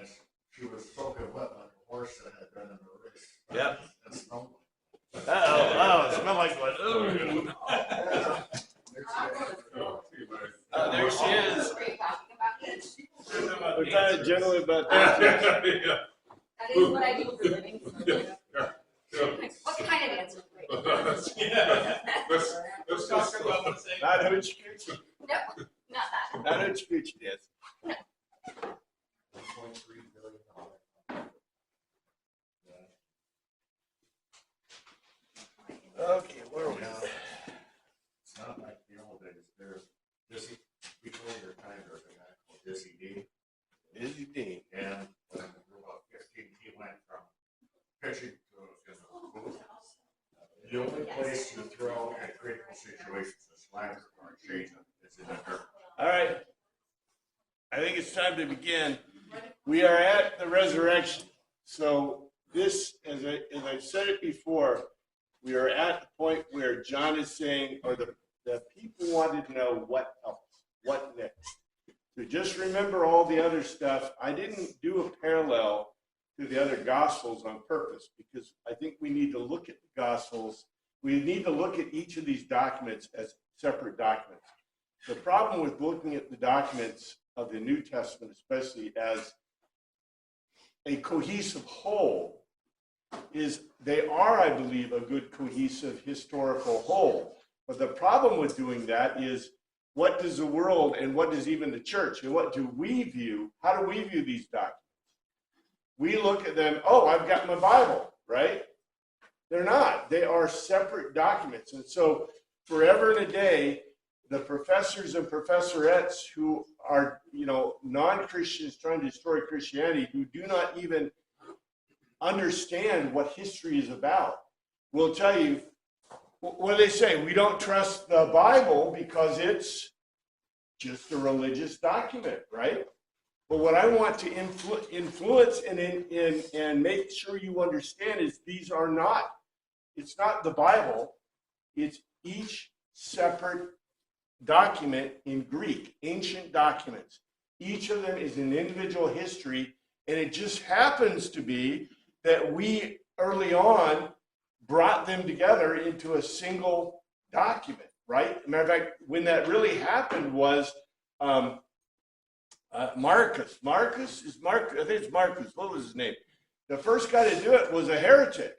and she was soaking wet like a horse that had been in a race. Yep. And snowed. Oh, it smelled like what? Ooh. Oh, there she is. We're talking generally about that. That is what I do for a living. What kind of answer? Let's talk about the same. Not hoochie coochie. No, not that. Not hoochie coochie, yes. Okay, where are we? It's not like the old days. There's Dizzy, before your time, there's a guy called Dizzy D. Dizzy D. And when we were about 15, he went from pitching to in the booth. The only place to throw in critical situations is slider or change them is in the dirt. All right. I think it's time to begin. We are at the resurrection. So this, as I've said it before, we are at the point where John is saying, or the people wanted to know what else, what next. So just remember all the other stuff. I didn't do a parallel to the other Gospels on purpose because I think we need to look at the Gospels. We need to look at each of these documents as separate documents. The problem with looking at the documents of the New Testament, especially as a cohesive whole, is they are, I believe, a good cohesive historical whole. But the problem with doing that is what does the world and what does even the church and what do we view? How do we view these documents? We look at them, oh, I've got my Bible, right? They're not. They are separate documents. And so forever and a day, the professors and professorettes who are, non-Christians trying to destroy Christianity, who do not even understand what history is about, will tell you, what do they say? We don't trust the Bible because it's just a religious document, right? But what I want to influence and make sure you understand is these are not, it's not the Bible, it's each separate document in Greek, ancient documents. Each of them is an individual history, and it just happens to be that we early on brought them together into a single document, right? Matter of fact, when that really happened was Marcus. I think it's Marcus. What was his name? The first guy to do it was a heretic.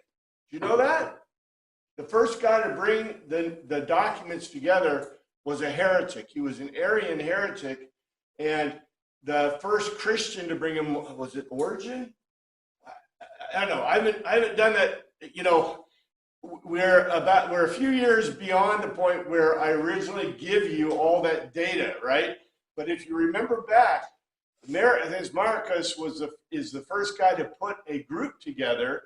Do you know that? The first guy to bring the documents together was a heretic. He was an Arian heretic, and the first Christian to bring him, was it Origen? I don't know. I haven't done that. We're a few years beyond the point where I originally give you all that data, right? But if you remember back, Marcus is the first guy to put a group together,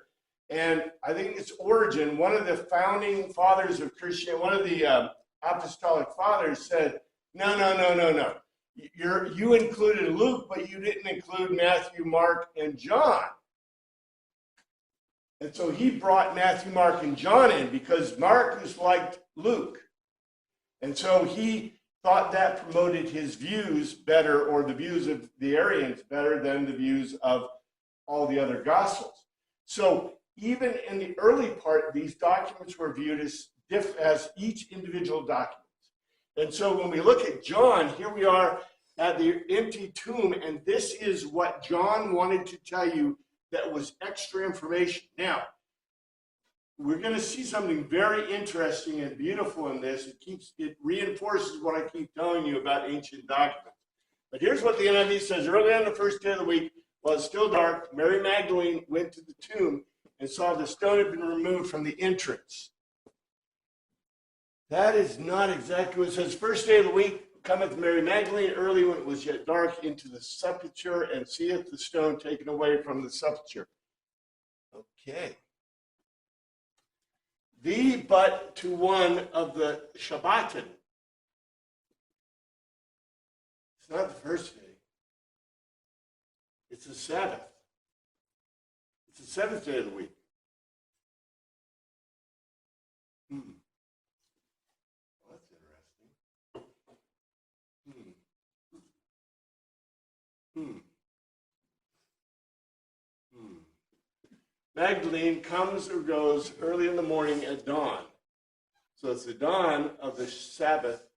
and I think it's Origen, one of the founding fathers of Christianity, one of the apostolic fathers said, no. You included Luke, but you didn't include Matthew, Mark, and John. And so he brought Matthew, Mark, and John in because Marcus liked Luke. And so he thought that promoted his views better, or the views of the Arians better than the views of all the other Gospels. So even in the early part, these documents were viewed as each individual document. And so when we look at John, here we are at the empty tomb, and this is what John wanted to tell you that was extra information. Now, we're going to see something very interesting and beautiful in this. It reinforces what I keep telling you about ancient documents. But here's what the NIV says. Early on the first day of the week, while it's still dark, Mary Magdalene went to the tomb and saw the stone had been removed from the entrance. That is not exactly what it says. First day of the week, cometh Mary Magdalene early when it was yet dark into the sepulchre, and seeth the stone taken away from the sepulchre. Okay. But to one of the Shabbatin. It's not the first day. It's the Sabbath. It's the seventh day of the week. That's interesting. Magdalene comes or goes early in the morning at dawn. So it's the dawn of the Sabbath,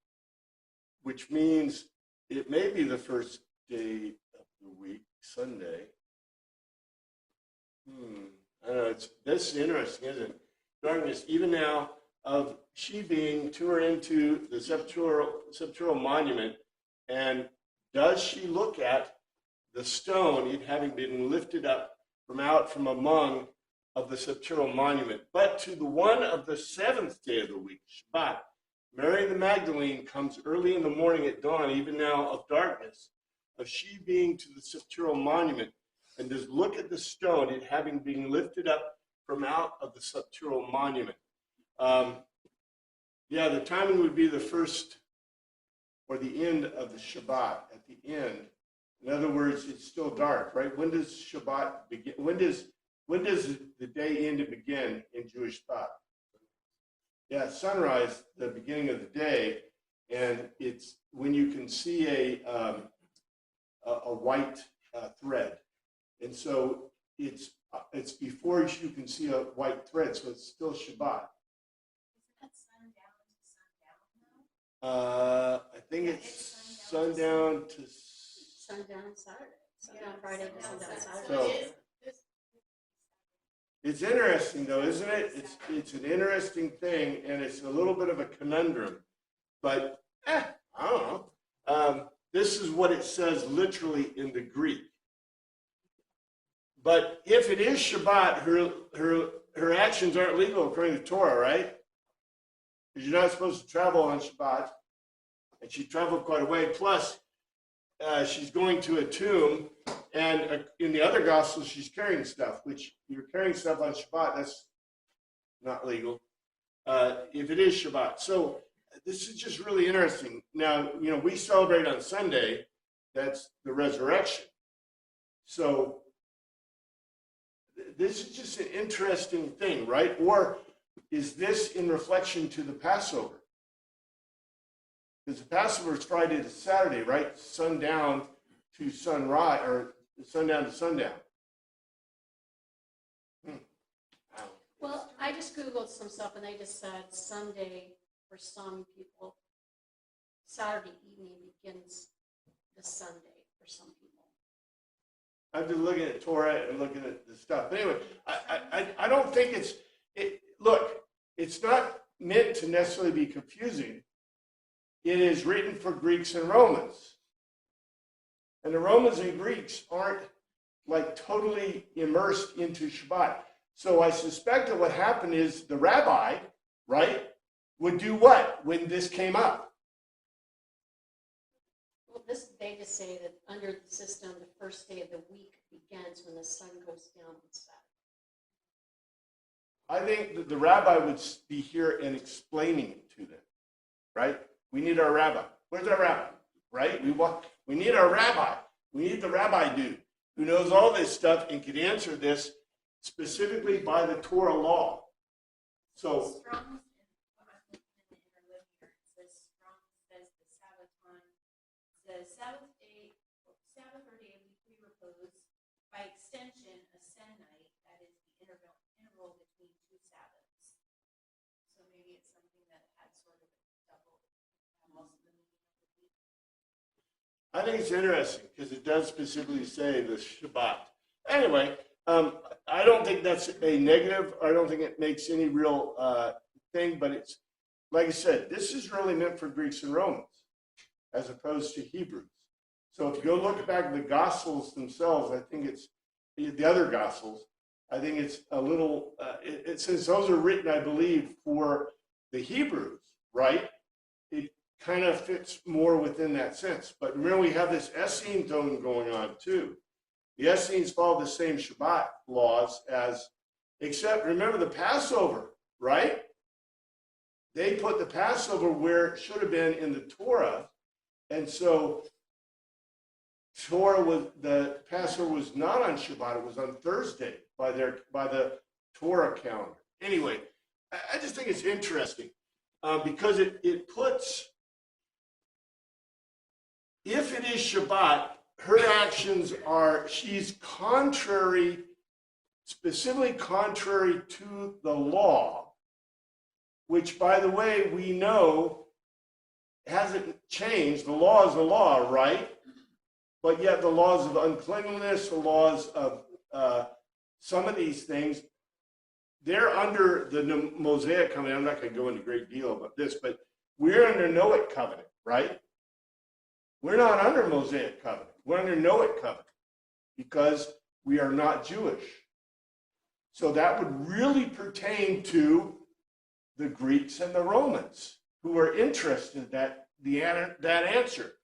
which means it may be the first day of the week, Sunday. I don't know, this is interesting, isn't it? Darkness, even now, of she being to her into the sepulchral monument, and does she look at the stone, it having been lifted up from among of the sepulchral monument? But to the one of the seventh day of the week, Shabbat, Mary the Magdalene comes early in the morning at dawn, even now of darkness, of she being to the sepulchral monument, and does look at the stone, it having been lifted up from out of the sepulchral monument. The timing would be the first or the end of the Shabbat, at the end. In other words, it's still dark, right? When does Shabbat begin? When does the day end and begin in Jewish thought? Yeah, sunrise, the beginning of the day, and it's when you can see a white thread, and so it's before you can see a white thread, so it's still Shabbat. I think it's sundown to sundown Saturday. Sundown Friday to sundown Saturday. So it's interesting though, isn't it? It's an interesting thing, and it's a little bit of a conundrum. But I don't know. This is what it says literally in the Greek. But if it is Shabbat, her actions aren't legal according to Torah, right? Because you're not supposed to travel on Shabbat, and she traveled quite a way. Plus, she's going to a tomb, and in the other Gospels, she's carrying stuff, which you're carrying stuff on Shabbat, that's not legal, if it is Shabbat. So this is just really interesting. Now, we celebrate on Sunday, that's the resurrection. So this is just an interesting thing, right? Or is this in reflection to the Passover? Because the Passover is Friday to Saturday, right? Sundown to sunrise, or sundown to sundown. Well, I just Googled some stuff, and they just said Sunday for some people. Saturday evening begins the Sunday for some people. I've been looking at Torah and looking at the stuff. But anyway, I don't think look, it's not meant to necessarily be confusing. It is written for Greeks and Romans. And the Romans and Greeks aren't like totally immersed into Shabbat. So I suspect that what happened is the rabbi, right, would do what when this came up? Well, they just say that under the system, the first day of the week begins when the sun goes down on Saturday. I think that the rabbi would be here and explaining it to them, right? We need our rabbi. Where's our rabbi, right? We need our rabbi. We need the rabbi dude who knows all this stuff and can answer this specifically by the Torah law. So Strong's in the interlinear, it says Strong says the Sabbath or day of weekly repose, by extension, a Sennight, that is the interval between two Sabbaths. So maybe it's something that had sort of a double, also the meaning of the week. I think it's interesting because it does specifically say the Shabbat. Anyway, I don't think that's a negative. I don't think it makes any real thing, but it's, like I said, this is really meant for Greeks and Romans as opposed to Hebrews. So if you go look back at the Gospels themselves, I think it's the other Gospels, I think it's a little, since those are written, I believe, for the Hebrews, right? It kind of fits more within that sense. But remember, we have this Essene tone going on too. The Essenes follow the same Shabbat laws except remember the Passover, right? They put the Passover where it should have been in the Torah. And so the Passover was not on Shabbat, it was on Thursday by the Torah calendar. Anyway, I just think it's interesting because it puts, if it is Shabbat, her actions are, she's contrary specifically contrary to the law, which, by the way, we know hasn't changed. The law is the law, right? But yet the laws of uncleanliness, the laws of some of these things, they're under the Mosaic covenant. I'm not going to go into a great deal about this, but we're under Noahic covenant, right? We're not under Mosaic covenant. We're under Noahic covenant because we are not Jewish. So that would really pertain to the Greeks and the Romans who were interested in that answer.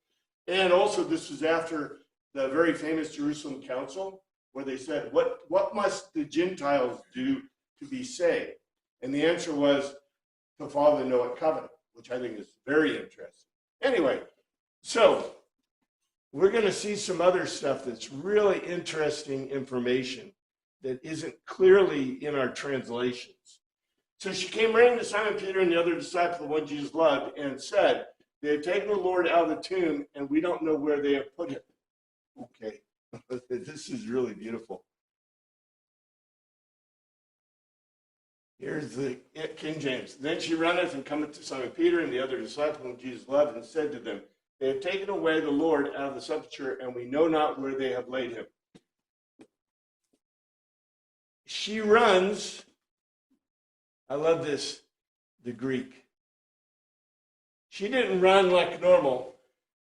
And also this was after the very famous Jerusalem Council where they said, what must the Gentiles do to be saved? And the answer was to follow the Noahic covenant, which I think is very interesting. Anyway, so we're going to see some other stuff that's really interesting information that isn't clearly in our translations. So she came running to Simon Peter and the other disciple, the one Jesus loved, and said, they have taken the Lord out of the tomb, and we don't know where they have put him. Okay, this is really beautiful. Here's the King James. Then she runneth and cometh to Simon Peter and the other disciple whom Jesus loved, and said to them, they have taken away the Lord out of the sepulchre, and we know not where they have laid him. She runs. I love this, the Greek. She didn't run like normal.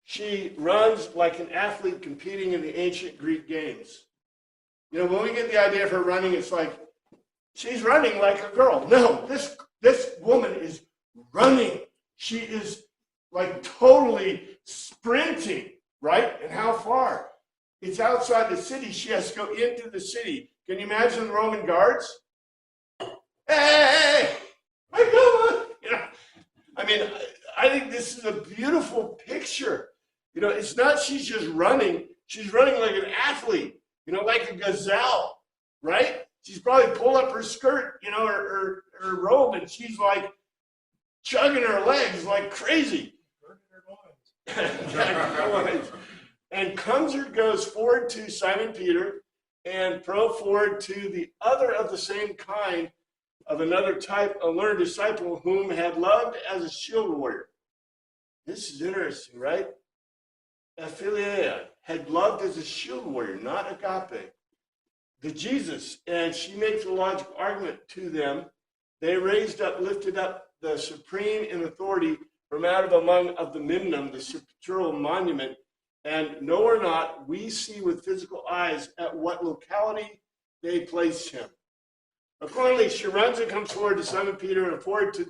She runs like an athlete competing in the ancient Greek games. You know, when we get the idea of her running, it's like, she's running like a girl. No, this woman is running. She is like totally sprinting, right? And how far? It's outside the city. She has to go into the city. Can you imagine the Roman guards? Hey, my God! You know, I mean, I think this is a beautiful picture. You know, it's not she's just running. She's running like an athlete, you know, like a gazelle, right? She's probably pulled up her skirt, you know, her robe, and she's like chugging her legs like crazy. And comes or goes forward to Simon Peter and forward to the other of the same kind of another type, a learned disciple whom had loved as a shield warrior. This is interesting, right? Philia had loved as a shield warrior, not agape. The Jesus, and she makes a logical argument to them. They lifted up the supreme in authority from out of among of the Mimnum, the sepulchral monument, and know or not, we see with physical eyes at what locality they placed him. Accordingly, she runs and comes forward to Simon Peter and forward to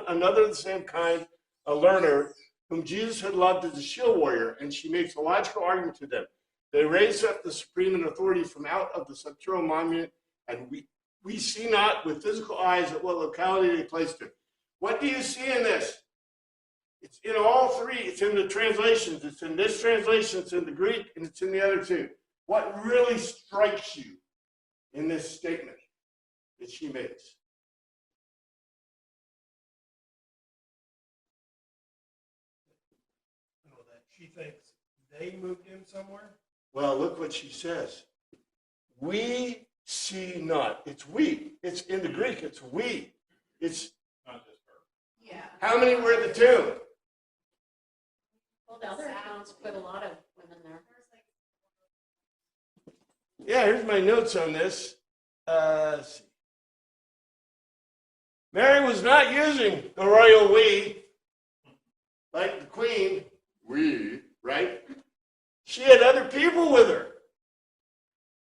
another of the same kind, a learner, whom Jesus had loved as a shield warrior, and she makes a logical argument to them. They raised up the supreme in authority from out of the sepulchral monument, and we see not with physical eyes at what locality they placed him. What do you see in this? It's in all three. It's in the translations. It's in this translation. It's in the Greek, and it's in the other two. What really strikes you in this statement that she makes? That she thinks they moved him somewhere? Well, look what she says. We see not. It's we. It's in the Greek. It's we. It's Not just her. Yeah. how many were at the tomb? Well, the other accounts put a lot of women there. Yeah, here's my notes on this. Let's see. Mary was not using the royal we, like the queen, we, right? She had other people with her.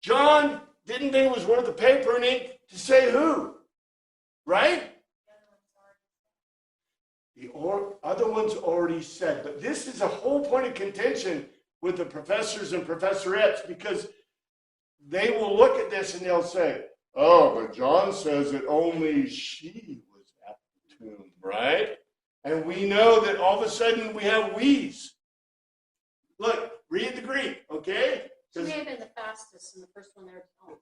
John didn't think it was worth the paper and ink to say who, right? The other ones already said, but this is a whole point of contention with the professors and professorettes, because they will look at this and they'll say, oh, but John says that only she was at the tomb, right? And we know that all of a sudden we have we's. Look, read the Greek, okay? She may have been the fastest and the first one there to tell.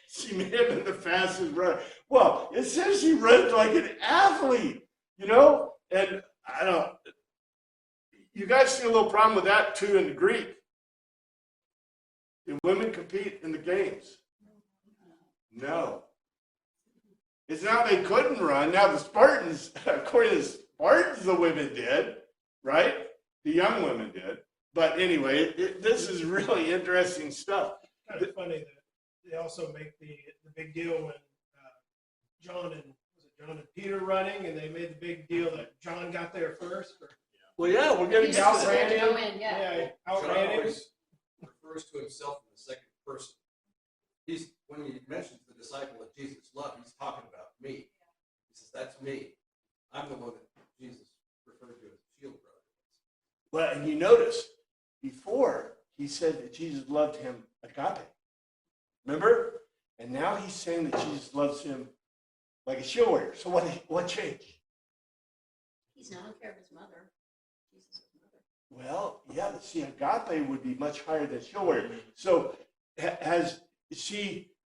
She may have been the fastest runner. Well, it says she runs like an athlete, you know? And I don't, you guys see a little problem with that too in the Greek. Do women compete in the games? No. It's not they couldn't run. Now the Spartans, according to the Spartans, the women did, right? The young women did. But anyway, this is really interesting stuff. Kind of funny that they also make the big deal when John and Peter running, and they made the big deal that John got there first. Or, Well, yeah, we're going to He's get supposed to to go that. in, yeah. yeah, John outran him. always refers to himself in the second person. When he mentions the disciple that Jesus loved, he's talking about me. He says, that's me. I'm the one that Jesus referred to as shield brother. Well, and you notice, before he said that Jesus loved him agape. Remember? And now he's saying that Jesus loves him like a shield warrior. So what changed? He's not in care of his mother. Jesus' mother. Well, yeah, see, agape would be much higher than shield warrior. So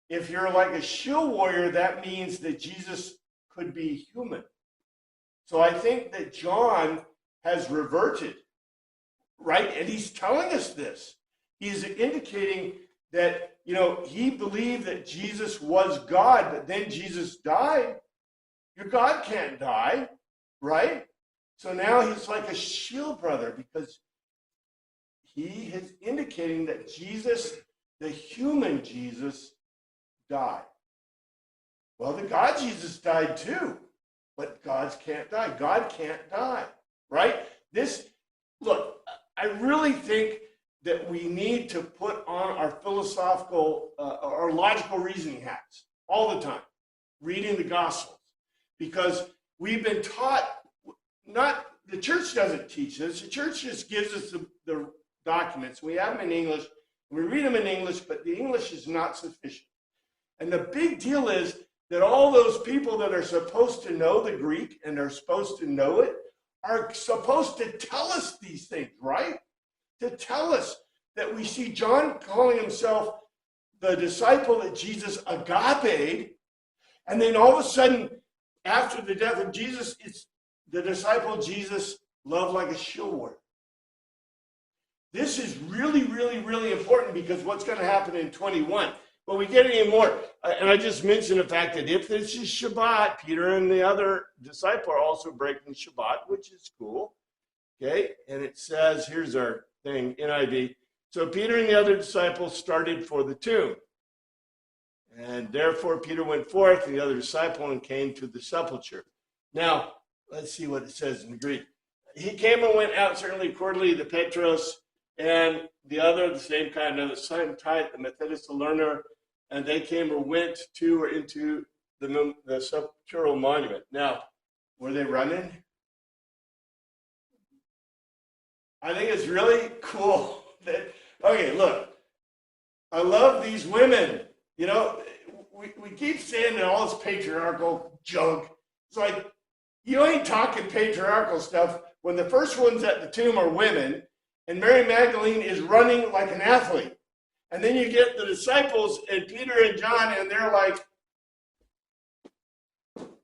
if you're like a shield warrior, that means that Jesus could be human. So I think that John has reverted, right? And he's telling us this. He's indicating that, he believed that Jesus was God, but then Jesus died. Your God can't die, right? So now he's like a shield brother because he is indicating that Jesus, the human Jesus, died. Well, the God Jesus died too, but gods can't die. God can't die, right? Look, I really think that we need to put on our philosophical or logical reasoning hats all the time, reading the Gospels, because we've been taught, the church doesn't teach this, the church just gives us the documents. We have them in English, we read them in English, but the English is not sufficient. And the big deal is that all those people that are supposed to know the Greek and are supposed to know it are supposed to tell us these things, right? To tell us that we see John calling himself the disciple that Jesus agape'd, and then all of a sudden, after the death of Jesus, it's the disciple Jesus loved like a shield warrior. This is really, really, really important because what's going to happen in 21? But we get any more, and I just mentioned the fact that if this is Shabbat, Peter and the other disciple are also breaking Shabbat, which is cool. Okay, and it says, here's our thing, NIV. So Peter and the other disciples started for the tomb. And therefore Peter went forth, and the other disciple, and came to the sepulchre. Now, let's see what it says in the Greek. He came and went out, certainly accordingly, the Petros, and the other, the same kind, of the same type, the Methodist learner, and they came or went to or into the sepulchral monument. Now, were they running? I think it's really cool that, okay, look, I love these women. We keep saying that all this patriarchal junk. It's like, you ain't talking patriarchal stuff when the first ones at the tomb are women, and Mary Magdalene is running like an athlete. And then you get the disciples and Peter and John, and they're like,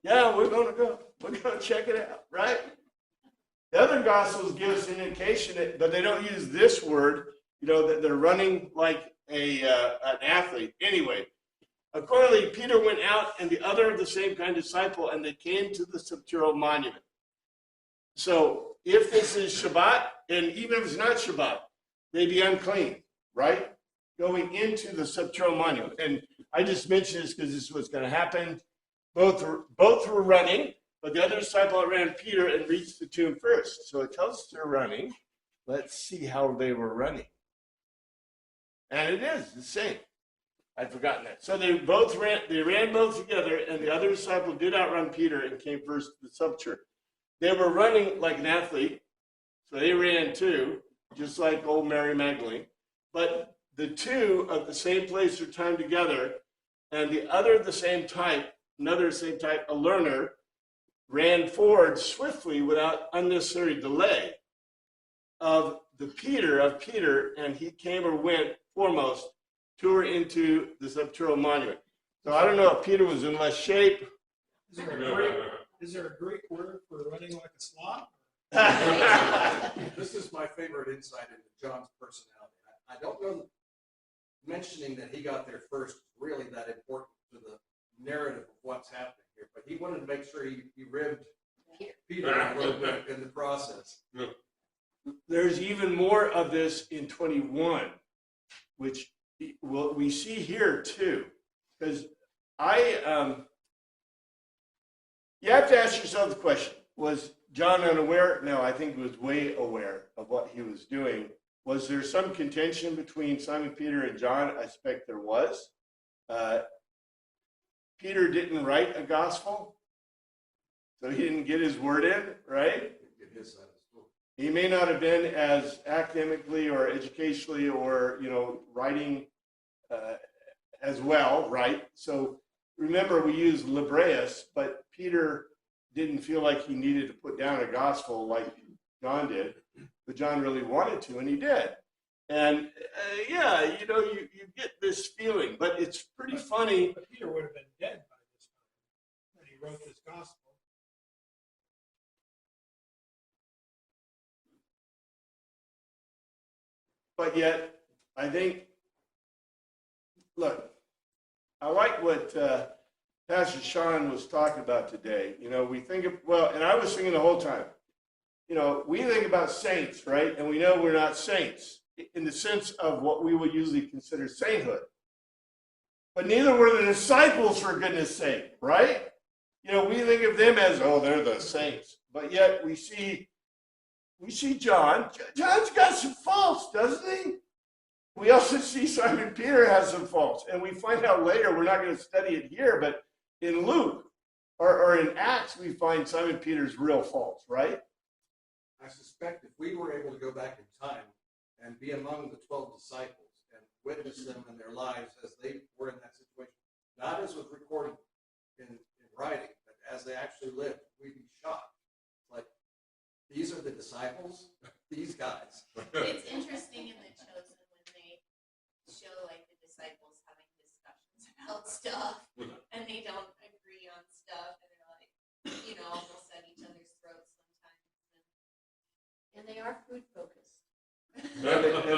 yeah, we're going to go. We're going to check it out, right? The other Gospels give us an indication, but they don't use this word, that they're running like an athlete. Anyway, accordingly, Peter went out, and the other of the same kind of disciple, and they came to the sepulchral monument. So if this is Shabbat, and even if it's not Shabbat, they'd be unclean, right? Going into the sepulchral monument. And I just mentioned this because this is what's going to happen. Both were running, but the other disciple ran Peter and reached the tomb first. So it tells us they're running. Let's see how they were running. And it is the same. I'd forgotten that. So they ran both together, and the other disciple did outrun Peter and came first to the sepulchre. They were running like an athlete, so they ran too, just like old Mary Magdalene. But the two of the same place are timed together, and the other of the same type, another same type, a learner, ran forward swiftly without unnecessary delay of Peter, and he came or went foremost to or into the sepulchral monument. So I don't know if Peter was in less shape. Is there a Greek word for running like a sloth? This is my favorite insight into John's personality. I don't know mentioning that he got there first is really that important to the narrative of what's happening here. But he wanted to make sure he ribbed Peter a little bit in the process. There's even more of this in 21, which we see here too. Because you have to ask yourself the question, was John unaware? No, I think he was way aware of what he was doing. Was there some contention between Simon Peter and John? I suspect there was. Peter didn't write a gospel, so he didn't get his word in, right? Get his side of the story. He may not have been as academically or educationally or, writing as well, right? So remember, we use Libreus, but Peter didn't feel like he needed to put down a gospel like John did, but John really wanted to, and he did. And you get this feeling, but it's pretty funny. But Peter would have been dead by this time when he wrote this gospel. But yet, I think, look, I like what Pastor Sean was talking about today. We think of, and I was thinking the whole time, we think about saints, right? And we know we're not saints in the sense of what we would usually consider sainthood. But neither were the disciples, for goodness sake, right? We think of them as, oh, they're the saints. But yet we see John. John's got some faults, doesn't he? We also see Simon Peter has some faults. And we find out later, we're not going to study it here, but in Luke or in Acts, we find Simon Peter's real faults, right? I suspect if we were able to go back in time and be among the 12 disciples and witness them in their lives as they were in that situation, not as was recorded in writing, but as they actually lived, we'd be shocked. Like, these are the disciples? These guys. It's interesting in The Chosen when they show like the disciples having discussions about stuff and they don't agree on stuff and they're like, almost at each other's throats sometimes. And they are food focused. And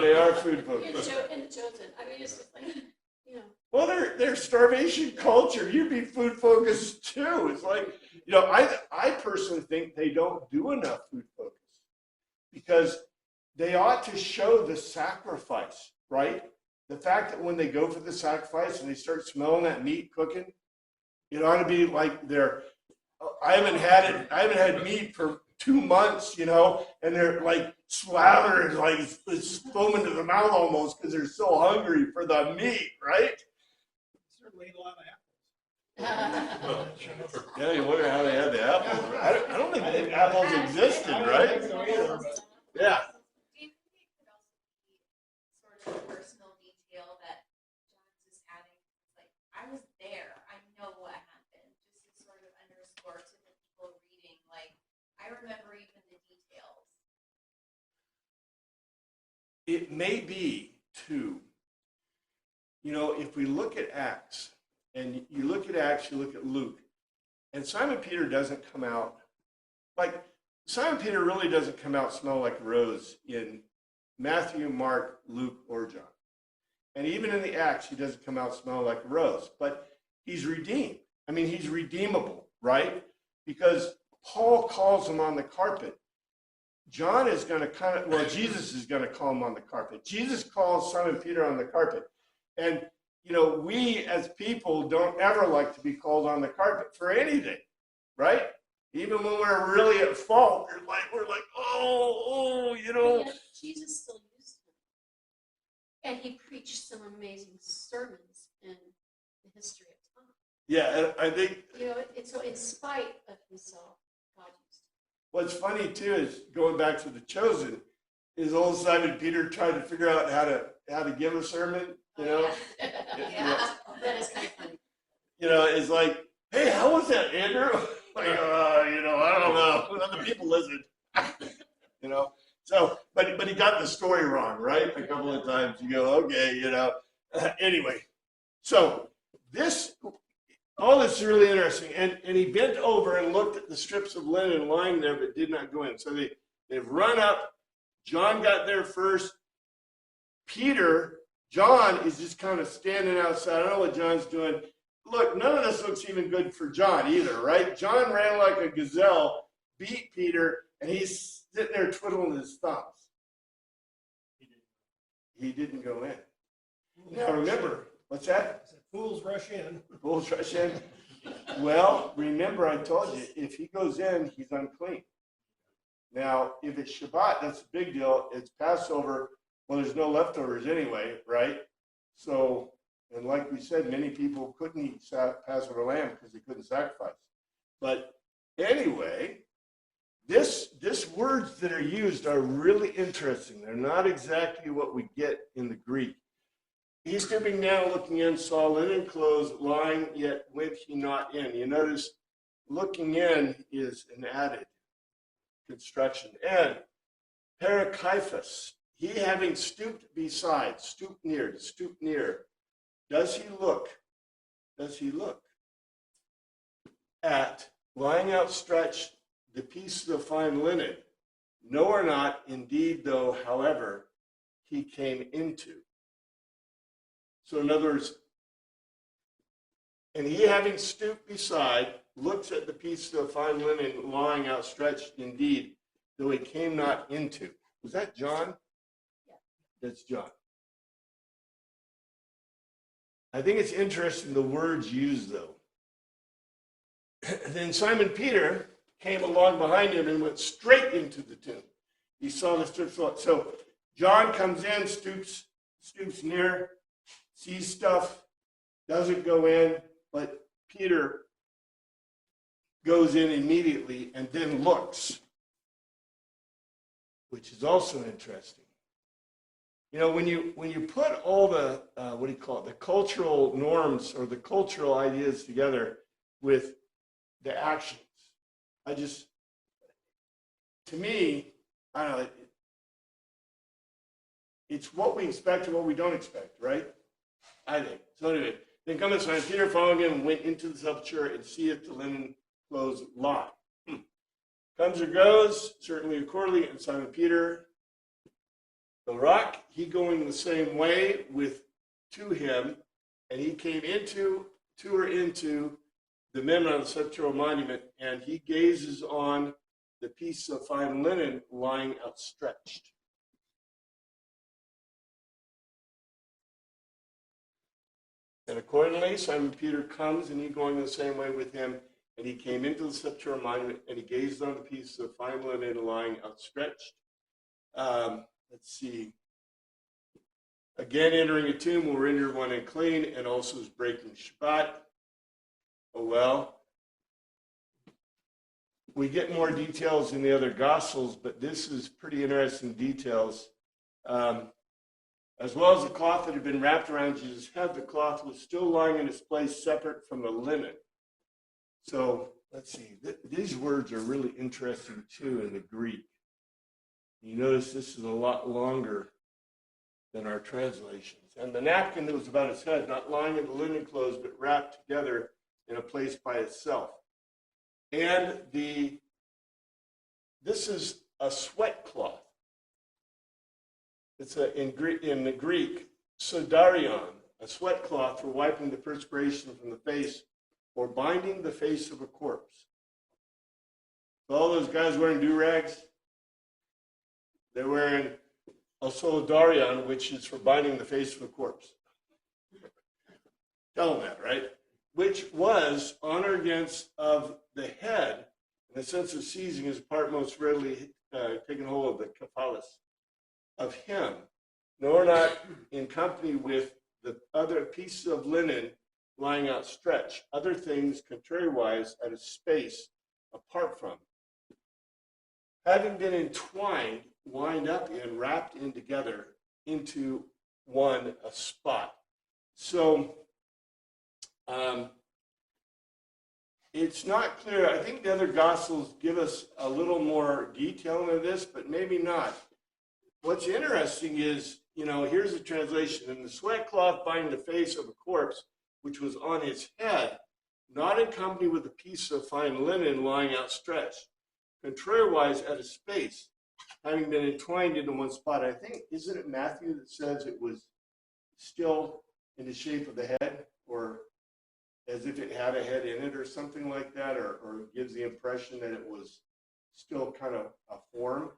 they are food focused. In The Chosen. I mean, it's just like, Well, they're starvation culture. You'd be food focused too. It's like, I personally think they don't do enough food focus because they ought to show the sacrifice, right? The fact that when they go for the sacrifice and they start smelling that meat cooking, it ought to be like I haven't had meat for 2 months, and they're like slathered, like it's foaming to the mouth almost because they're so hungry for the meat, right? Certainly ate a lot of apples. Yeah, you wonder how they had the apples. I don't think the apples existed, right? Yeah. Do you think it could also be sort of a personal detail that John's just adding? It's like, I was there. I know what happened. Just to sort of underscore to the people reading, like, I remember even the details. It may be, too, if we look at Acts, and you look at Acts, you look at Luke, and Simon Peter doesn't come out, Simon Peter really doesn't come out smell like a rose in Matthew, Mark, Luke, or John. And even in the Acts, he doesn't come out smell like a rose, but he's redeemed. I mean, he's redeemable, right? Because Paul calls him on the carpet. John is going to Jesus is going to call him on the carpet. Jesus calls Simon Peter on the carpet. And, we as people don't ever like to be called on the carpet for anything, right? Even when we're really at fault, we're like, oh. But yet Jesus still used him. And he preached some amazing sermons in the history of time. Yeah, and I think So in spite of himself, God used him. what's funny too is going back to The Chosen, is old Simon Peter trying to figure out how to give a sermon. Yeah. That is kind of funny. It's like, hey, how was that, Andrew? I don't know. Other people listen. So, but he got the story wrong, right? A couple of times. You go, okay, Anyway, so all this is really interesting. And he bent over and looked at the strips of linen lying there, but did not go in. So they've run up. John got there first. Peter John is just kind of standing outside. I don't know what John's doing. Look, none of this looks even good for John either, right? John ran like a gazelle, beat Peter, and he's sitting there twiddling his thumbs. He didn't go in. Now remember, what's that? I said, fools rush in. Fools rush in. Well, remember I told you, if he goes in, he's unclean. Now, if it's Shabbat, that's a big deal. It's Passover. Well, there's no leftovers anyway, right? So, and like we said, many people couldn't eat Passover lamb because they couldn't sacrifice. But anyway, this words that are used are really interesting. They're not exactly what we get in the Greek. He's stooping down, looking in, saw linen clothes lying, yet went he not in. You notice looking in is an added construction. And Parakyphus, he having stooped beside, stooped near, to stoop near. Does he look at lying outstretched the pieces of fine linen? No or not, indeed, though, however, he came into. So in other words, and he having stooped beside, looks at the pieces of fine linen lying outstretched, indeed, though he came not into. Was that John? Yeah. That's John. I think it's interesting the words used, though. Then Simon Peter came along behind him and went straight into the tomb. He saw the strips. So John comes in, stoops near, sees stuff, doesn't go in, but Peter goes in immediately and then looks, which is also interesting. You know, when you put all the, the cultural norms or the cultural ideas together with the actions, to me, I don't know, it's what we expect and what we don't expect, right? I think. So anyway, then cometh Simon Peter following him and went into the sepulchre and seeth the linen clothes lie. Comes or goes, certainly accordingly, and Simon Peter, the rock, he going the same way to him, and he came into the memnon of the sepulchral monument, and he gazes on the piece of fine linen lying outstretched. And accordingly, Simon Peter comes, and he going the same way with him, and he came into the sepulchral monument, and he gazed on the piece of fine linen lying outstretched. Let's see. Again, entering a tomb will render one unclean, and also is breaking Shabbat. Oh well. We get more details in the other Gospels, but this is pretty interesting details. As well as the cloth that had been wrapped around Jesus' head, the cloth was still lying in its place separate from the linen. So let's see. These words are really interesting too in the Greek. You notice this is a lot longer than our translations. And the napkin that was about his head, not lying in the linen clothes, but wrapped together in a place by itself. And this is a sweat cloth. It's in the Greek, sodarion, a sweat cloth for wiping the perspiration from the face or binding the face of a corpse. So all those guys wearing do-rags, they're wearing a solidarion, which is for binding the face of a corpse. Tell them that, right? Which was honor against of the head, in the sense of seizing his part most readily taken hold of the kephalos of him, nor not in company with the other pieces of linen lying outstretched, other things contrariwise at a space apart from. Having been entwined, wind up in, wrapped in together into one, a spot. So it's not clear. I think the other Gospels give us a little more detail into this, but maybe not. What's interesting is, here's a translation. In the sweat cloth binding the face of a corpse, which was on his head, not in company with a piece of fine linen lying outstretched, contrariwise at a space, having been entwined into one spot. I think, isn't it Matthew that says it was still in the shape of the head, or as if it had a head in it or something like that, or gives the impression that it was still kind of a form?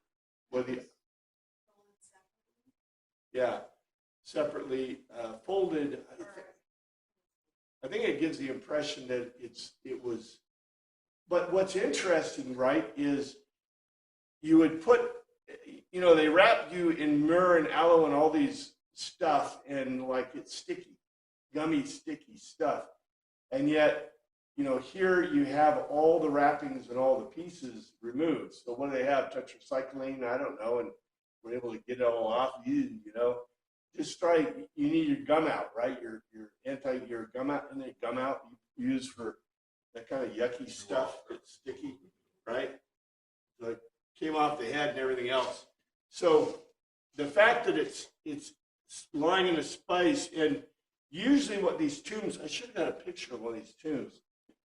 Yeah, separately folded. I think it gives the impression that it was, but what's interesting, right, is you would put, they wrap you in myrrh and aloe and all these stuff, and like it's sticky, gummy, sticky stuff. And yet, here you have all the wrappings and all the pieces removed. So what do they have? Tetracycline? I don't know. And we're able to get it all off. Just try. You need your gum out, right? Your gum out, and the gum out you use for that kind of yucky stuff that's sticky, right? So it came off the head and everything else. So the fact that it's lying in a spice, and usually what these tombs, I should have got a picture of one of these tombs.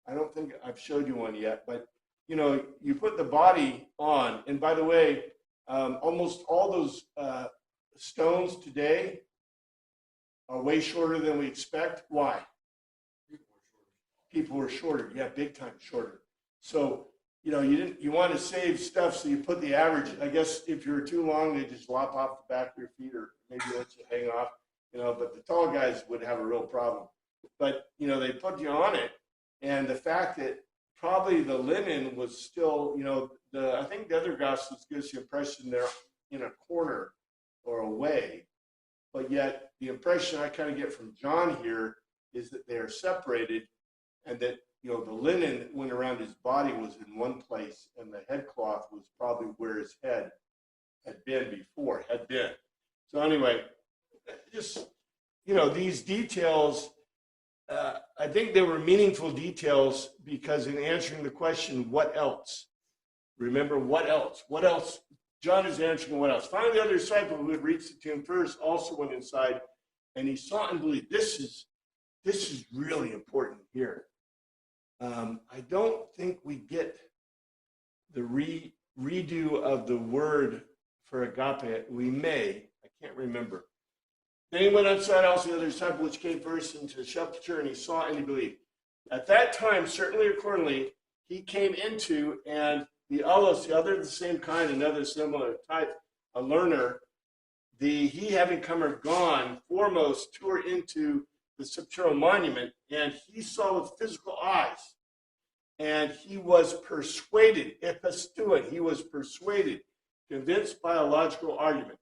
I don't think I've showed you one yet, but you put the body on, and by the way, almost all those stones today are way shorter than we expect. Why? People were shorter. Yeah, big time shorter. So, you want to save stuff, so you put the average. I guess if you're too long, they just lop off the back of your feet, or maybe let you hang off, but the tall guys would have a real problem. But, they put you on it, and the fact that probably the linen was still, I think the other gospels gives the impression they're in a corner or away, but yet the impression I kind of get from John here is that they are separated, and that the linen that went around his body was in one place, and the headcloth was probably where his head had been before. So anyway, just these details, I think they were meaningful details, because in answering the question, what else? Remember, what else? What else? John is answering what else. Finally, the other disciple who had reached the tomb first also went inside, and he saw and believed. This is really important here. I don't think we get the redo of the word for agape. We may. I can't remember. Then he went outside also the other disciple which came first into the sepulchre, and he saw and he believed. At that time, certainly accordingly, he came into, and the others, the other of the same kind, another similar type, a learner, he having come or gone foremost, tore into the sepulchral monument, and he saw with physical eyes, and he was persuaded, episteuin, he was persuaded, convinced by a logical argument.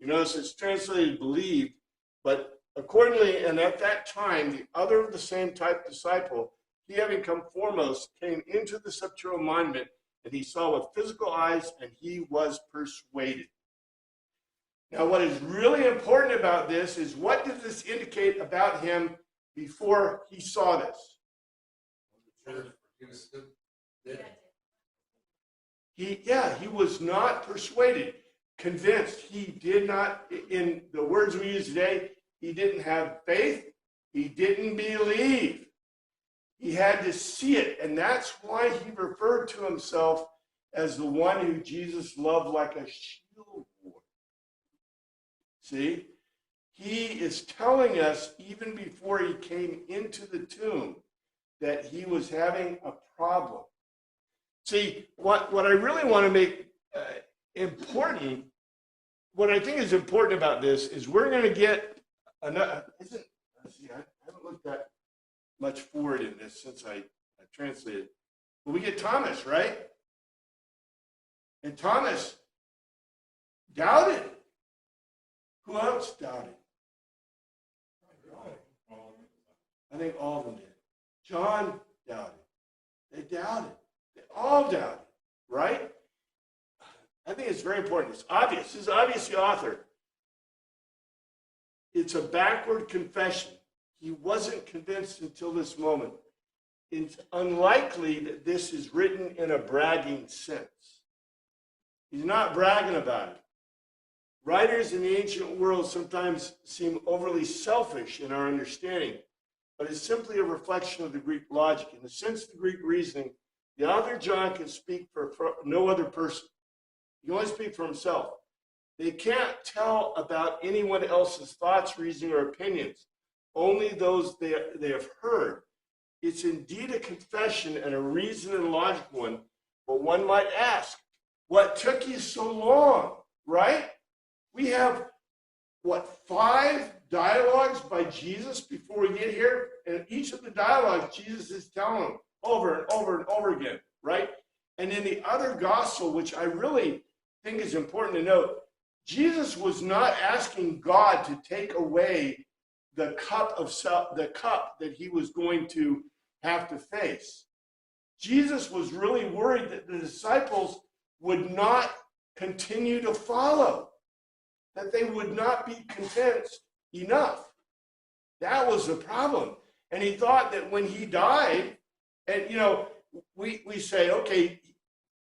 You notice it's translated believed, but accordingly, and at that time, the other of the same type disciple, he having come foremost, came into the sepulchral monument, and he saw with physical eyes, and he was persuaded. Now, what is really important about this is, what does this indicate about him before he saw this? He was not persuaded, convinced. He did not, in the words we use today, he didn't have faith. He didn't believe. He had to see it, and that's why he referred to himself as the one who Jesus loved like a shield wore. See? He is telling us, even before he came into the tomb, that he was having a problem. See, what I really want to make important, what I think is important about this is we're going to get another, I haven't looked that much forward in this since I translated. But we get Thomas, right? And Thomas doubted. Who else doubted? I think all of them did. John doubted. They doubted. They all doubted, right? I think it's very important. It's obvious. This is obvious, the author. It's a backward confession. He wasn't convinced until this moment. It's unlikely that this is written in a bragging sense. He's not bragging about it. Writers in the ancient world sometimes seem overly selfish in our understanding, but it's simply a reflection of the Greek logic. In the sense of the Greek reasoning, the author John can speak for no other person. He can only speak for himself. They can't tell about anyone else's thoughts, reasoning, or opinions, only those they have heard. It's indeed a confession and a reasoned and logical one, but one might ask, what took you so long, right? We have, 5 dialogues by Jesus before we get here? And each of the dialogues, Jesus is telling them over and over and over again, right? And in the other gospel, which I really think is important to note, Jesus was not asking God to take away the cup that he was going to have to face. Jesus was really worried that the disciples would not continue to follow, that they would not be convinced enough. That was the problem. And he thought that when he died, and we say, okay,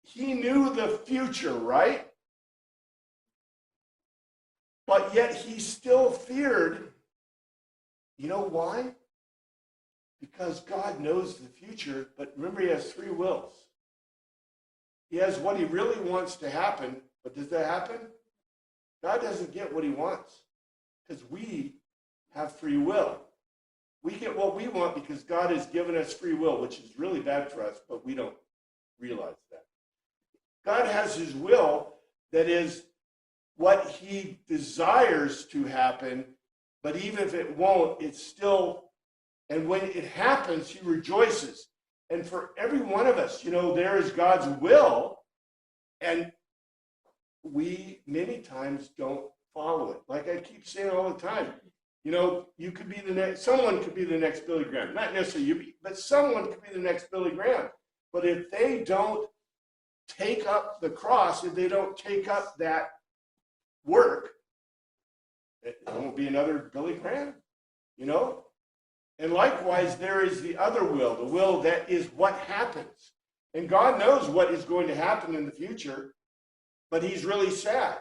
he knew the future, right? But yet he still feared. You know why? Because God knows the future, but remember, he has 3 wills. He has what he really wants to happen, but does that happen? God doesn't get what he wants because we have free will. We get what we want because God has given us free will, which is really bad for us, but we don't realize that. God has his will that is what he desires to happen, but even if it won't, it's still, and when it happens, he rejoices. And for every one of us, there is God's will, and we many times don't follow it. Like I keep saying all the time, you could be the next, someone could be the next Billy Graham. Not necessarily you, but someone could be the next Billy Graham. But if they don't take up the cross, if they don't take up that work, it won't be another Billy Graham, And likewise, there is the other will, the will that is what happens. And God knows what is going to happen in the future, but he's really sad.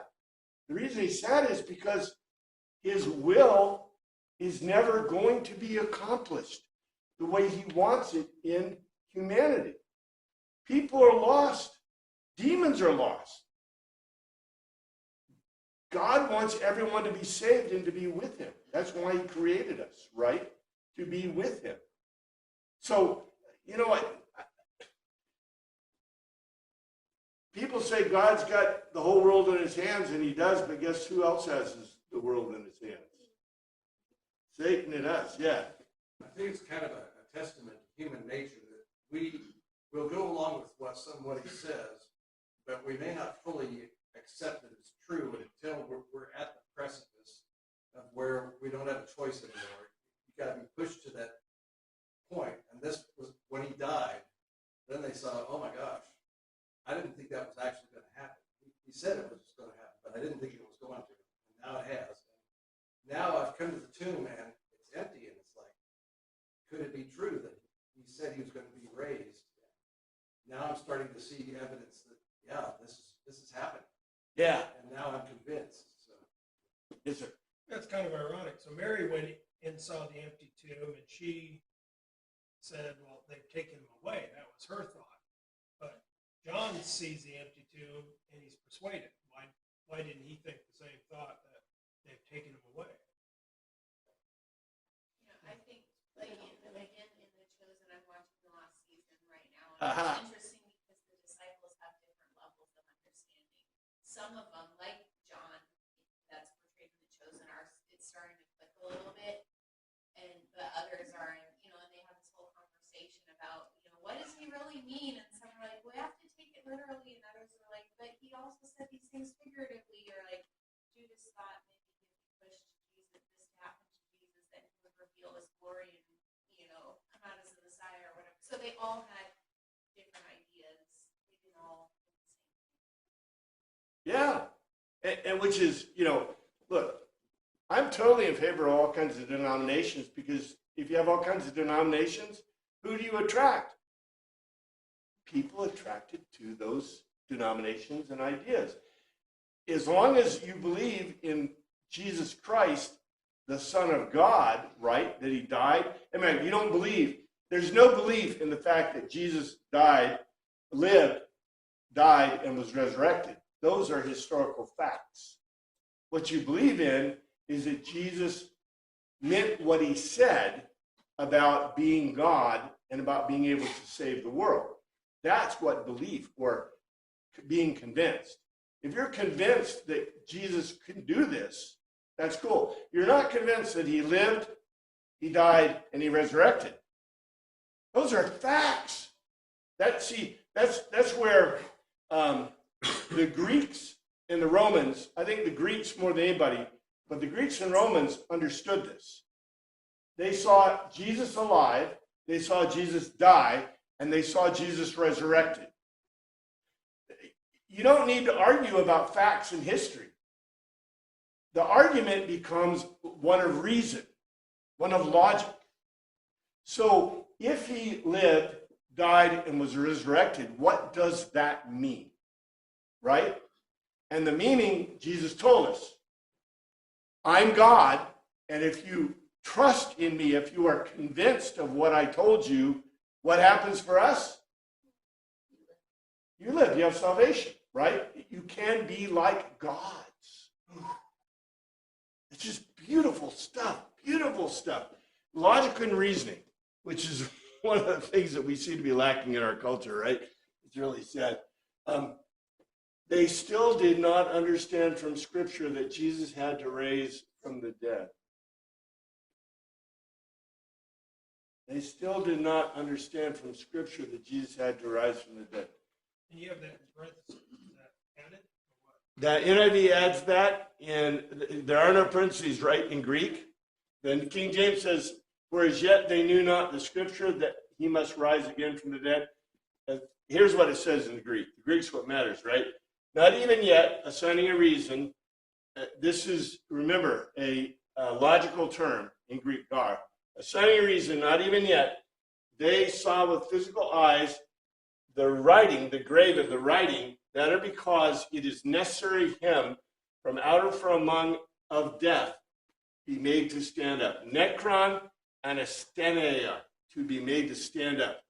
The reason he's sad is because his will is never going to be accomplished the way he wants it in humanity. People are lost. Demons are lost. God wants everyone to be saved and to be with him. That's why he created us, right? To be with him. So, people say God's got the whole world in his hands, and he does, but guess who else has the world in his hands? Satan and us, yeah. I think it's kind of a testament to human nature that we will go along with what somebody says, but we may not fully accept that it's true until we're at the precipice of where we don't have a choice anymore. You got to be pushed to that point. And this was when he died. Then they saw, oh my gosh, I didn't think that was actually going to happen. He said it was going to happen, but I didn't think it was going to. And now it has. And now I've come to the tomb, and it's empty, and it's like, could it be true that he said he was going to be raised? Now I'm starting to see evidence that, yeah, this is happening. Yeah. And now I'm convinced. So. Yes, sir. That's kind of ironic. So Mary went and saw the empty tomb, and she said, well, they've taken him away. That was her thought. But John sees the empty tomb, and he's persuaded. Why didn't he think the same thought that they've taken him away? I think, again, in The Chosen, I'm watching the last season right now, and it's interesting because the disciples have different levels of understanding. Some of them, like John, that's portrayed in The Chosen, it's starting to click a little bit, and the others are, and they have this whole conversation about, what does he really mean? And some are like, we have to take it literally, and others are like, but he also said these things figuratively, or like Judas thought maybe if he pushed Jesus, this to happen to Jesus, then he would reveal his glory and come out as the Messiah or whatever. So they all had different ideas. They didn't all think the same thing. Yeah. And which is, look, I'm totally in favor of all kinds of denominations, because if you have all kinds of denominations, who do you attract? People attracted to those denominations and ideas. As long as you believe in Jesus Christ, the Son of God, right, that he died. I mean, you don't believe, there's no belief in the fact that Jesus lived, died, and was resurrected. Those are historical facts. what you believe in is that Jesus meant what he said about being God and about being able to save the world. That's what belief or being convinced. If you're convinced that Jesus can do this, that's cool. You're not convinced that he lived, he died, and he resurrected. Those are facts. That's where the Greeks and the Romans, I think the Greeks more than anybody, but the Greeks and Romans understood this. They saw Jesus alive, they saw Jesus die, and they saw Jesus resurrected. You don't need to argue about facts and history. The argument becomes one of reason, one of logic. So if he lived, died, and was resurrected, what does that mean? Right? And the meaning, Jesus told us, I'm God, and if you trust in me, if you are convinced of what I told you, what happens for us? You live, you have salvation, right? You can be like gods. It's just beautiful stuff, beautiful stuff. Logic and reasoning, which is one of the things that we seem to be lacking in our culture, right? It's really sad. They still did not understand from Scripture that Jesus had to raise from the dead. They still did not understand from Scripture that Jesus had to rise from the dead. And you have that in parentheses. Is that added The or NIV adds that, and there are no parentheses, right, in Greek. Then King James says, whereas yet they knew not the Scripture that he must rise again from the dead. Here's what it says in the Greek. The Greek's what matters, right? Not even yet, assigning a reason. This is, remember, a logical term in Greek, gar. Assigning a reason, not even yet. They saw with physical eyes the writing, the grave of the writing, that are because it is necessary him from out of from among of death be made to stand up. Necron and asteneia, to be made to stand up.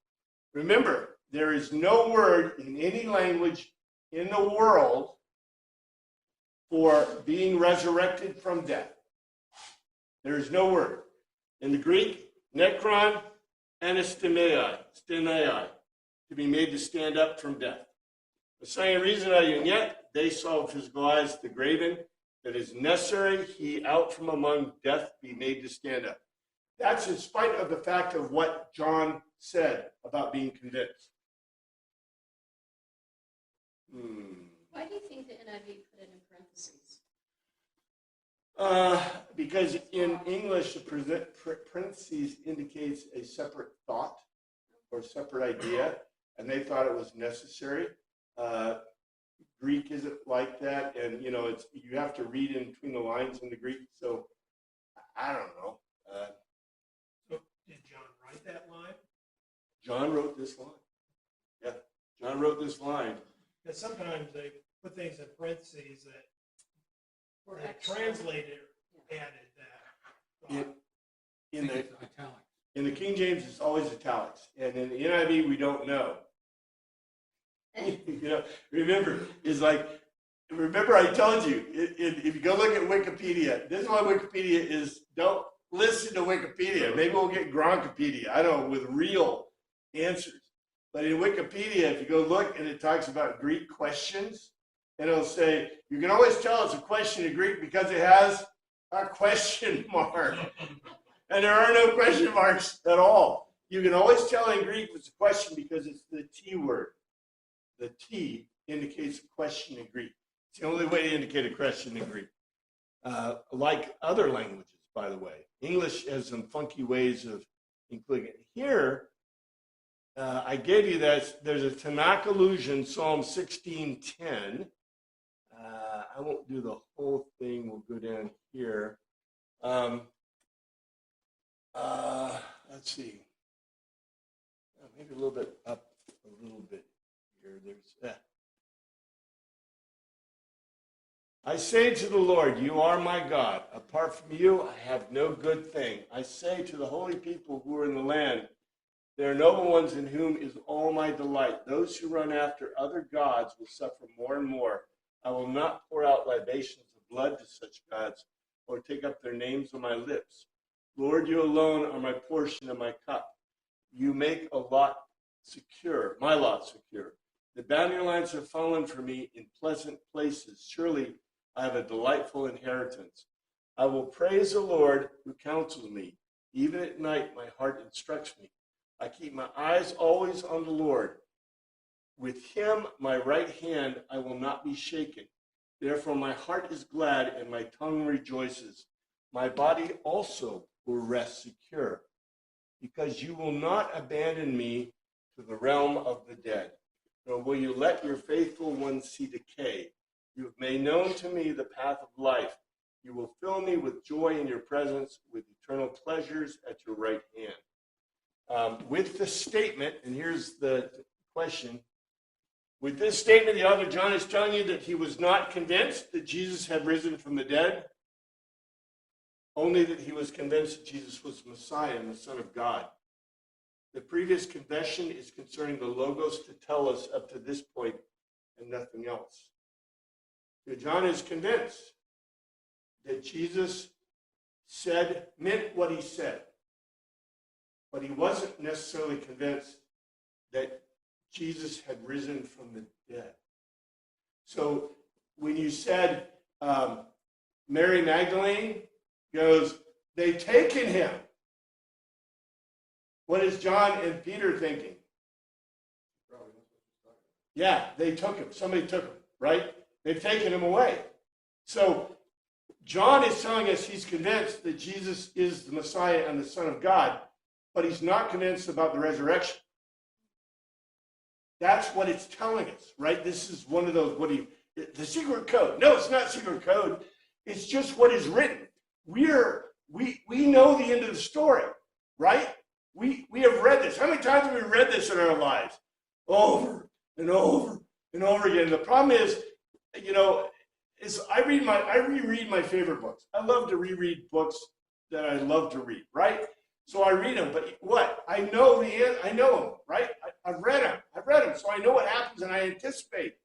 Remember, there is no word in any language in the world for being resurrected from death. There is no word. In the Greek, necron and asteneia, to be made to stand up from death. The same reason, and yet they saw with physical eyes the graven, that is necessary he out from among death be made to stand up. That's in spite of the fact of what John said about being convinced. Why do you think the NIV put it in parentheses? Because in English, the parentheses indicates a separate thought or separate idea, and they thought it was necessary. Greek isn't like that, and it's you have to read in between the lines in the Greek. So I don't know. so did John write that line? John wrote this line. Yeah, John wrote this line. Because sometimes they put things in parentheses that Or they extra? translated added that. In the King James, it's always italics, and in the NIV, we don't know. Remember I told you, if you go look at Wikipedia, this is why Wikipedia is, don't listen to Wikipedia. Maybe we'll get Gronkopedia, I don't know, with real answers. But in Wikipedia, if you go look and it talks about Greek questions, and it'll say, you can always tell it's a question in Greek because it has a question mark. And there are no question marks at all. You can always tell in Greek if it's a question because it's the T word. The T indicates a question in Greek. It's the only way to indicate a question in Greek. Like other languages, by the way. English has some funky ways of including it. Here, I gave you that. There's a Tanakh allusion, Psalm 16:10. I won't do the whole thing. We'll go down here. Let's see. Maybe a little bit up, a little bit here. There's. I say to the Lord, you are my God. Apart from you, I have no good thing. I say to the holy people who are in the land, there are noble ones in whom is all my delight. Those who run after other gods will suffer more and more. I will not pour out libations of blood to such gods or take up their names on my lips. Lord, you alone are my portion and my cup. You make a lot secure, my lot secure. The boundary lines have fallen for me in pleasant places. Surely I have a delightful inheritance. I will praise the Lord who counsels me. Even at night, my heart instructs me. I keep my eyes always on the Lord. With him, my right hand, I will not be shaken. Therefore, my heart is glad and my tongue rejoices. My body also will rest secure, because you will not abandon me to the realm of the dead, nor will you let your faithful one see decay. You have made known to me the path of life. You will fill me with joy in your presence, with eternal pleasures at your right hand. With the statement, and here's the question, with this statement, the author John is telling you that he was not convinced that Jesus had risen from the dead, only that he was convinced that Jesus was the Messiah and the Son of God. The previous confession is concerning the Logos to tell us up to this point and nothing else. So John is convinced that Jesus meant what he said, but he wasn't necessarily convinced that Jesus had risen from the dead. So when you said Mary Magdalene goes, they've taken him. What is John and Peter thinking? Yeah, they took him. Somebody took him, right? They've taken him away. So John is telling us he's convinced that Jesus is the Messiah and the Son of God, but he's not convinced about the resurrection. That's what it's telling us, right? This is one of those, the secret code. No, it's not secret code. It's just what is written. We know the end of the story, right? We have read this. How many times have we read this in our lives? Over and over and over again. The problem is, I reread my favorite books. I love to reread books that I love to read, right? So I read them, but what? I know the end. I know them, right? I've read them, so I know what happens and I anticipate.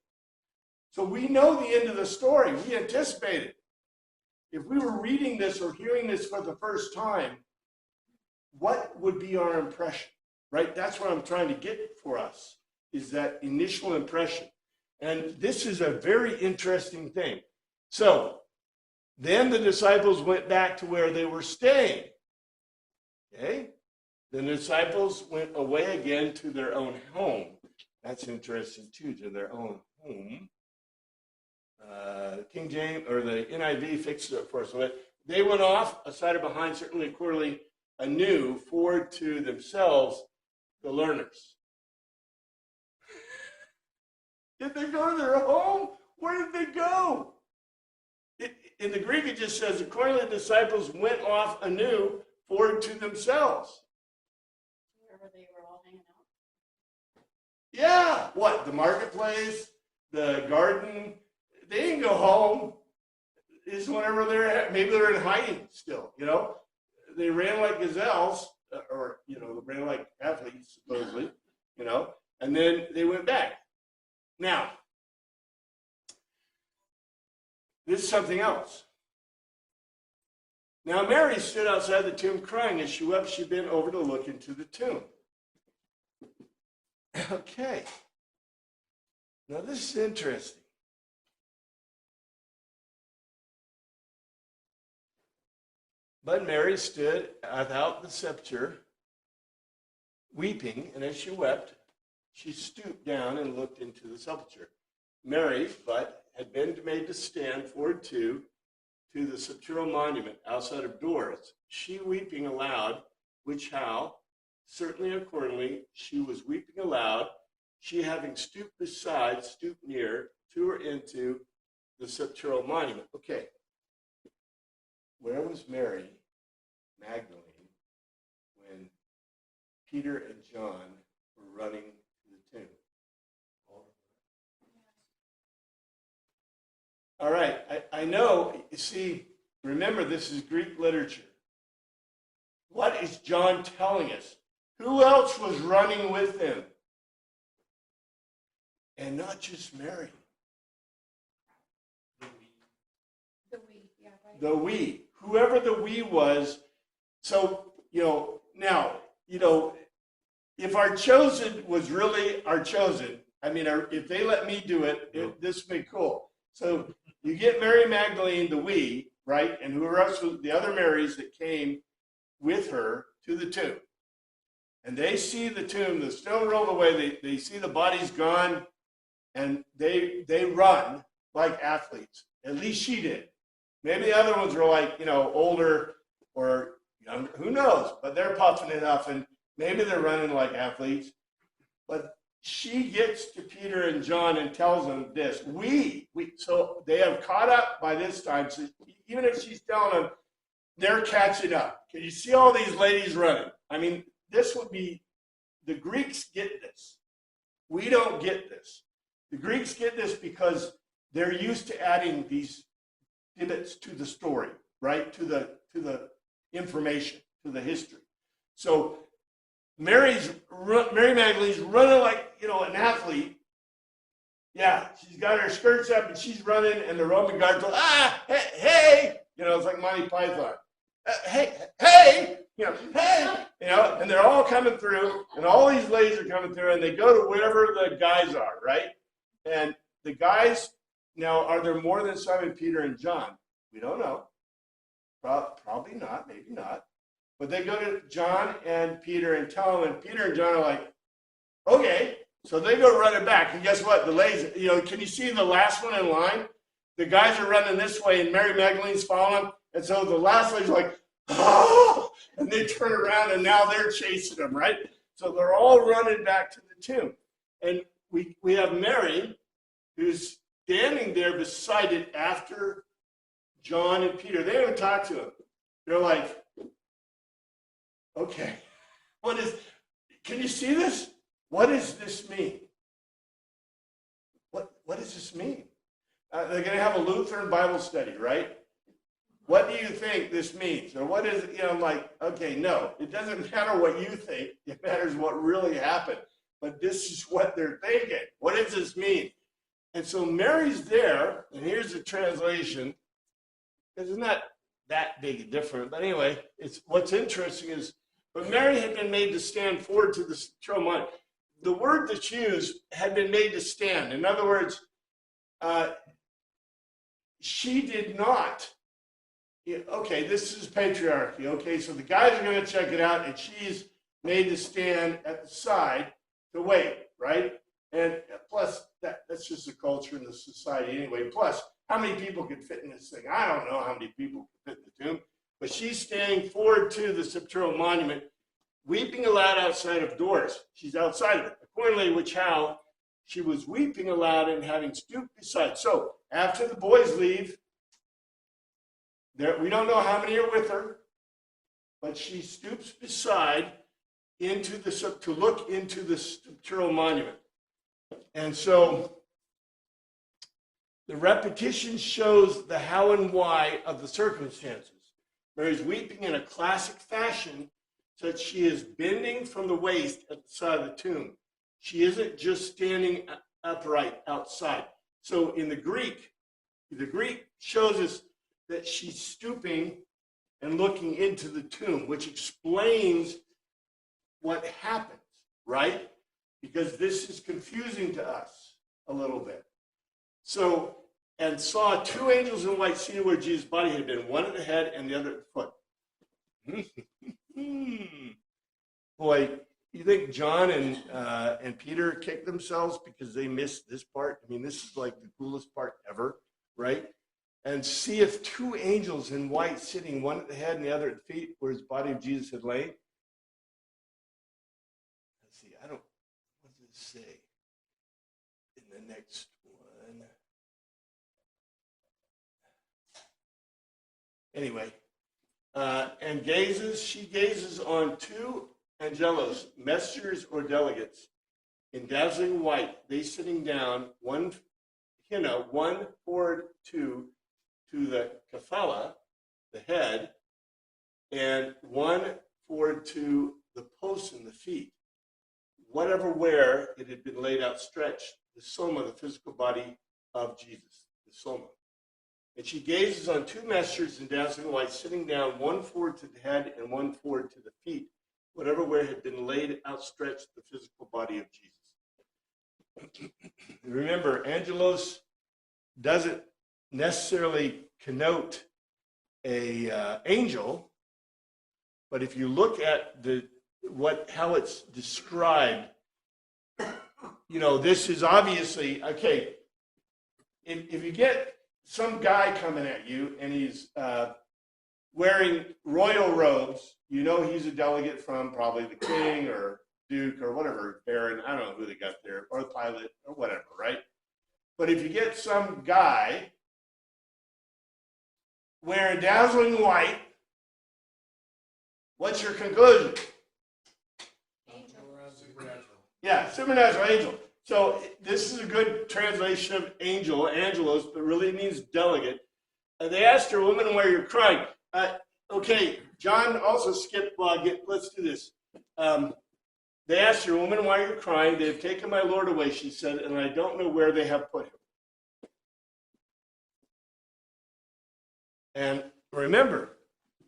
So we know the end of the story. We anticipate it. If we were reading this or hearing this for the first time, what would be our impression, right? That's what I'm trying to get for us, is that initial impression. And this is a very interesting thing. So then the disciples went back to where they were staying. Okay? The disciples went away again to their own home. That's interesting too, to their own home. King James, or the NIV fixed it for us. So they went off, aside or behind, certainly quarterly, anew, forward to themselves, the learners. Did they go to their home? Where did they go? In the Greek, it just says, accordingly, the disciples went off anew, forward to themselves. Wherever they were all hanging out. Yeah, what? The marketplace, the garden. They didn't go home. It's whenever they're at, maybe they're in hiding still, They ran like gazelles, or, ran like athletes, supposedly, and then they went back. Now, this is something else. Now, Mary stood outside the tomb crying. As she wept, she bent over to look into the tomb. Okay. Now, this is interesting. But Mary stood without the sepulchre, weeping, and as she wept, she stooped down and looked into the sepulchre. Mary, but had been made to stand forward to the sepulchral monument outside of doors. She weeping aloud, which how? Certainly accordingly, she was weeping aloud. She having stooped near to her into the sepulchral monument. Okay. Where was Mary Magdalene when Peter and John were running to the tomb? All right, I know, you see, remember this is Greek literature. What is John telling us? Who else was running with him? And not just Mary. The The we, whoever the we was. So, now, if our chosen was really our chosen, I mean, if they let me do it, this would be cool. So you get Mary Magdalene, the we, right? And who else was the other Marys that came with her to the tomb. And they see the tomb, the stone rolled away, they see the body's gone, and they run like athletes. At least she did. Maybe the other ones were like, older or younger, who knows? But they're puffing it up, and maybe they're running like athletes. But she gets to Peter and John and tells them this. So they have caught up by this time. So even if she's telling them, they're catching up. Can you see all these ladies running? I mean, this would be, the Greeks get this. We don't get this. The Greeks get this because they're used to adding these divots to the story, right? To the information, to the history. So Mary Magdalene's running like, an athlete. Yeah, she's got her skirts up and she's running, and the Roman guard goes, hey, it's like Monty Python. Hey, hey, and they're all coming through, and all these ladies are coming through, and they go to wherever the guys are, right? And the guys, now, are there more than Simon, Peter, and John? We don't know. Probably not, maybe not. But they go to John and Peter and tell them, and Peter and John are like, okay. So they go running back, and guess what? The ladies, can you see the last one in line? The guys are running this way, and Mary Magdalene's following them. And so the last lady's like, oh, and they turn around, and now they're chasing them, right? So they're all running back to the tomb. And we have Mary, who's standing there beside it after John and Peter. They haven't talked to him. They're like, okay, can you see this? What does this mean? What does this mean? They're going to have a Lutheran Bible study, right? What do you think this means? Or what is it? I'm like, okay, no, it doesn't matter what you think. It matters what really happened. But this is what they're thinking. What does this mean? And so Mary's there, and here's the translation. It's not that big a difference. But anyway, what's interesting is, but Mary had been made to stand forward to the throne. The word that's used had been made to stand. In other words, she did not. Okay, this is patriarchy. Okay, so the guys are going to check it out, and she's made to stand at the side to wait, right? And plus, that's just the culture and the society anyway. Plus, how many people could fit in this thing? I don't know how many people could fit in the tomb. But she's standing forward to the sepulchral monument, weeping aloud outside of doors. She's outside of it. Accordingly, which how she was weeping aloud and having stooped beside. So after the boys leave, we don't know how many are with her, but she stoops beside to look into the sepulchral monument. And so the repetition shows the how and why of the circumstances. Mary's weeping in a classic fashion, such she is bending from the waist at the side of the tomb. She isn't just standing upright outside. So in the Greek shows us that she's stooping and looking into the tomb, which explains what happens, right? Because this is confusing to us a little bit. So, and saw two angels in white seated where Jesus' body had been, one at the head and the other at the foot. Boy, you think John and Peter kicked themselves because they missed this part? I mean, this is like the coolest part ever, right? And see if two angels in white sitting, one at the head and the other at the feet, where his body of Jesus had lain. Let's see, what does it say in the next one? Anyway, and she gazes on two angelos, messengers or delegates, in dazzling white, they sitting down, one forward to the kephala, the head, and one forward to the posts and the feet. Whatever where it had been laid out stretched, the soma, the physical body of Jesus, the soma. And she gazes on two messengers in dazzling white, sitting down, one forward to the head and one forward to the feet, whatever where had been laid outstretched the physical body of Jesus. Remember, angelos doesn't necessarily connote a angel, but if you look at how it's described, this is obviously okay. If you get some guy coming at you and he's wearing royal robes, he's a delegate from probably the king or duke or whatever, baron, I don't know who they got there, or the pilot or whatever, right? But if you get some guy wearing dazzling white, what's your conclusion? Supernatural. Yeah, supernatural angel. So this is a good translation of angel, angelos, but really means delegate. They asked her, woman, why you're crying. Okay, John also skipped, let's do this. They asked her, woman, why you're crying. They have taken my Lord away, she said, and I don't know where they have put him. And remember,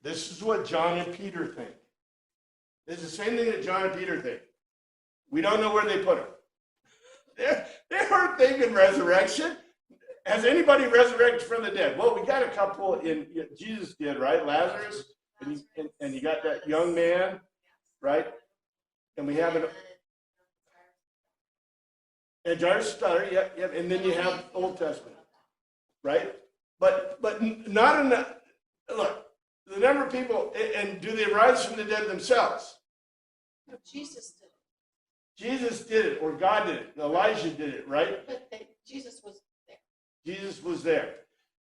this is what John and Peter think. It's the same thing that John and Peter think. We don't know where they put him. They weren't thinking resurrection. Has anybody resurrected from the dead? Well, we got a couple Jesus did, right? Lazarus, and you got that young man, right? And we have and Jairus' daughter, yep, and then you have Old Testament, right? But not enough. Look, the number of people, and do they rise from the dead themselves? No, Jesus did it. Jesus did it, or God did it. Elijah did it, right? But Jesus was there. Jesus was there.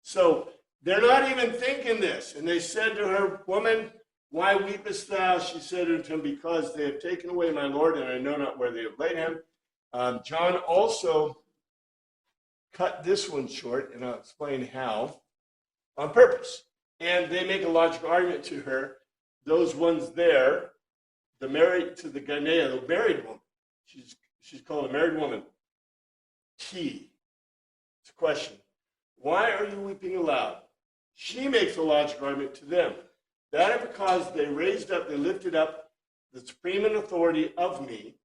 So they're not even thinking this. And they said to her, woman, why weepest thou? She said unto him, because they have taken away my Lord, and I know not where they have laid him. John also cut this one short, and I'll explain how, on purpose. And they make a logical argument to her. Those ones there, the married to the Ganea, the married woman, she's called a married woman. It's a question. Why are you weeping aloud? She makes a logical argument to them. That is because they lifted up the supreme authority of me,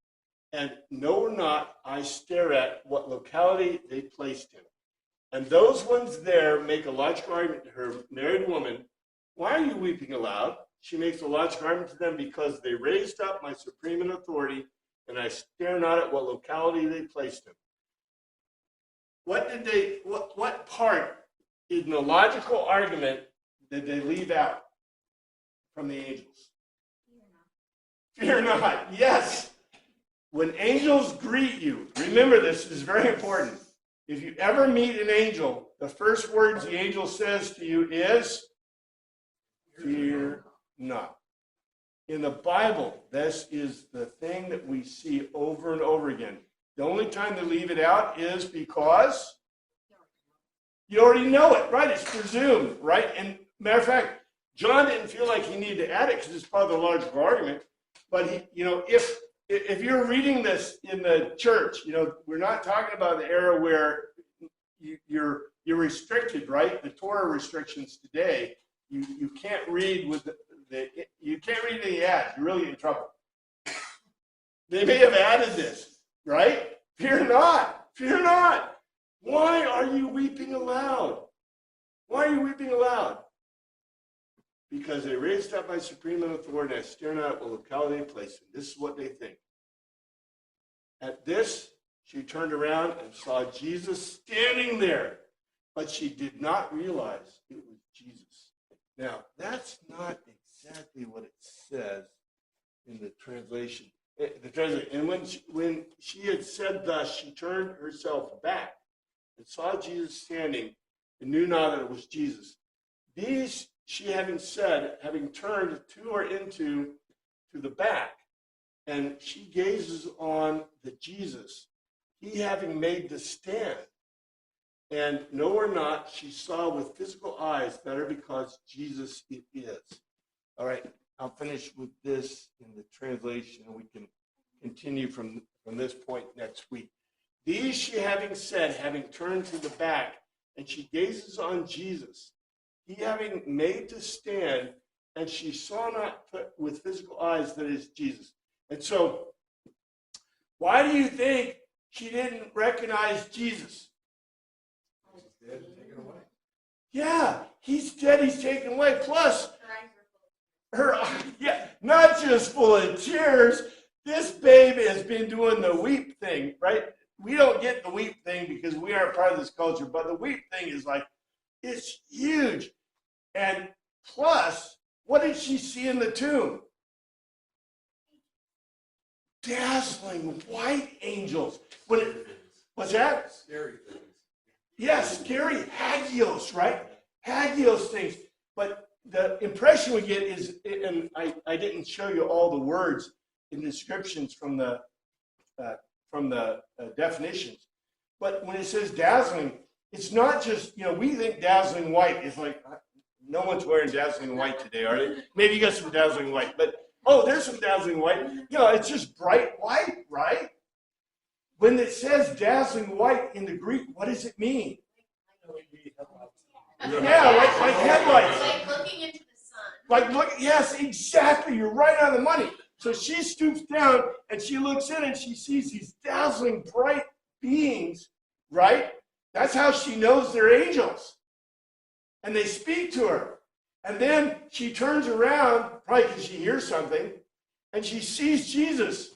and know or not, I stare at what locality they placed him. And those ones there make a logical argument to her, married woman, why are you weeping aloud? She makes a logical argument to them, because they raised up my supreme authority, and I stare not at what locality they placed him. What part in the logical argument did they leave out from the angels? Fear not. Yes. When angels greet you, remember this is very important. If you ever meet an angel, the first words the angel says to you is, fear not. In the Bible, this is the thing that we see over and over again. The only time they leave it out is because you already know it, right? It's presumed, right? And matter of fact, John didn't feel like he needed to add it because it's part of the logical argument. But if you're reading this in the church, we're not talking about the era where you're restricted, right? The Torah restrictions today, you can't read with you can't read any ads. You're really in trouble. They may have added this, right? Fear not. Fear not. Why are you weeping aloud? Why are you weeping aloud? Because they raised up my supreme authority, and I stare not at what locality they placed him. This is what they think. At this, she turned around and saw Jesus standing there, but she did not realize it was Jesus. Now, that's not exactly what it says in the translation. And when she had said thus, she turned herself back and saw Jesus standing and knew not that it was Jesus. These, she having said, having turned to or into to the back, and she gazes on the Jesus, he having made the stand. And know or not, she saw with physical eyes better, because Jesus it is. All right, I'll finish with this in the translation, and we can continue from this point next week. These she having said, having turned to the back, and she gazes on Jesus, he having made to stand, and she saw not with physical eyes that it is Jesus. And so, why do you think she didn't recognize Jesus? He's dead and taken away. Yeah, he's dead, he's taken away. Plus, not just full of tears. This babe has been doing the weep thing, right? We don't get the weep thing because we aren't part of this culture, but the weep thing is like, it's huge. And plus, what did she see in the tomb? Dazzling white angels. What's that? Scary things. Yes, scary hagios, right? Hagios things. But the impression we get is, and I didn't show you all the words in descriptions from the definitions, but when it says dazzling, it's not just, we think dazzling white is like, no one's wearing dazzling white today, are they? Maybe you got some dazzling white, but there's some dazzling white. It's just bright white, right? When it says dazzling white in the Greek, what does it mean? Yeah, like headlights. Like looking into the sun. Like, look, yes, exactly. You're right on the money. So she stoops down and she looks in and she sees these dazzling bright beings, right? That's how she knows they're angels. And they speak to her. And then she turns around, probably because she hears something, and she sees Jesus.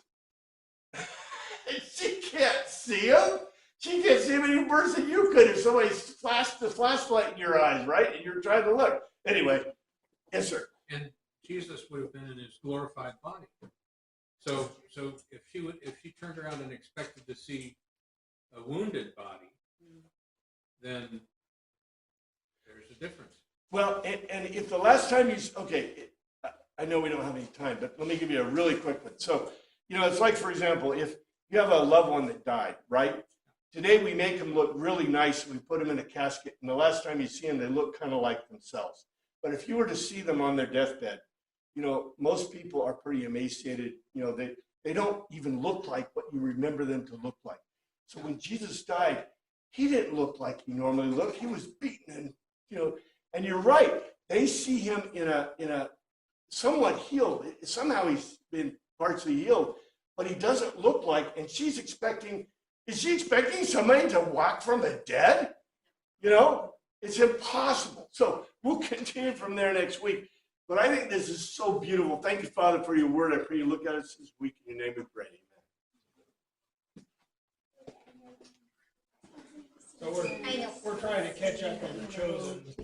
And she can't see him. She can't see him any worse than you could if somebody flashed the flashlight in your eyes, right? And you're trying to look. Anyway, yes, sir. And Jesus would have been in his glorified body. So if she turned around and expected to see a wounded body, then there's a difference. Well, and if the last time I know we don't have any time, but let me give you a really quick one. So, it's like, for example, if you have a loved one that died, right? Today we make them look really nice. We put them in a casket, and the last time you see them, they look kind of like themselves. But if you were to see them on their deathbed, most people are pretty emaciated. They don't even look like what you remember them to look like. So when Jesus died, he didn't look like he normally looked. He was beaten, and and you're right. They see him in a somewhat healed. Somehow he's been partially healed, but he doesn't look like. And she's expecting. Is she expecting somebody to walk from the dead? It's impossible. So we'll continue from there next week. But I think this is so beautiful. Thank you, Father, for your word. I pray you look at us this week. In your name we pray. So we're trying to catch up on the chosen.